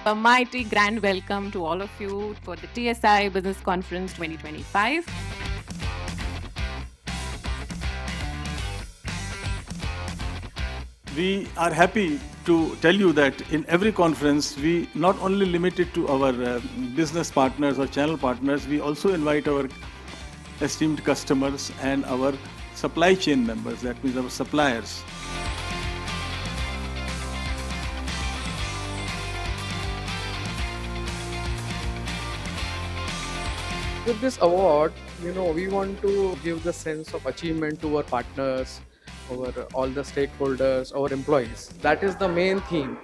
A mighty grand welcome to all of you for the TSi Business Conference 2025. We are happy to tell you that in every conference, we not only limit it to our business partners or channel partners, we also invite our esteemed customers and our supply chain members, that means our suppliers. With this award, we want to give the sense of achievement to our partners, all the stakeholders, our employees. That is the main theme.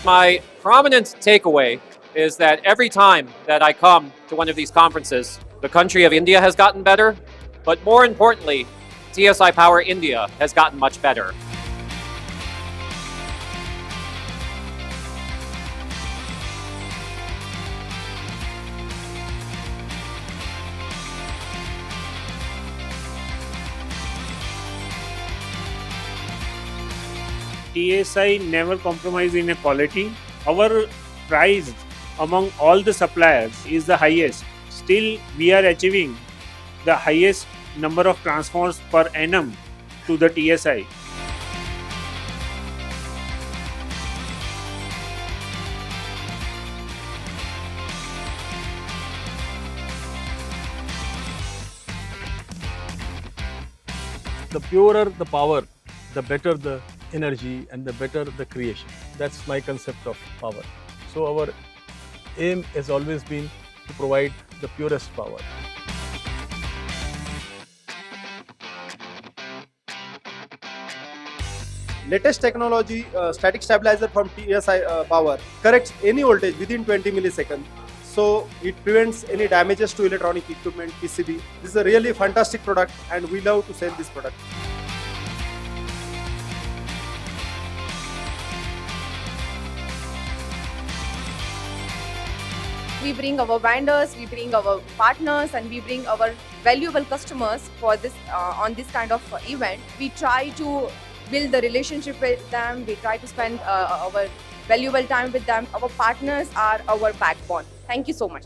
My prominent takeaway is that every time that I come to one of these conferences, the country of India has gotten better, but more importantly, TSi Power India has gotten much better. TSi never compromise in a quality. Our price among all the suppliers is the highest. Still, we are achieving the highest number of transformers per annum to the TSi. The purer the power, the better the energy and the better the creation. That's my concept of power. So our aim has always been to provide the purest power. Latest technology, static stabilizer from TSi Power corrects any voltage within 20 milliseconds. So it prevents any damages to electronic equipment, PCB. This is a really fantastic product and we love to sell this product. We bring our vendors, we bring our partners, and we bring our valuable customers for this on this kind of event. We try to build the relationship with them. We try to spend our valuable time with them. Our partners are our backbone. Thank you so much.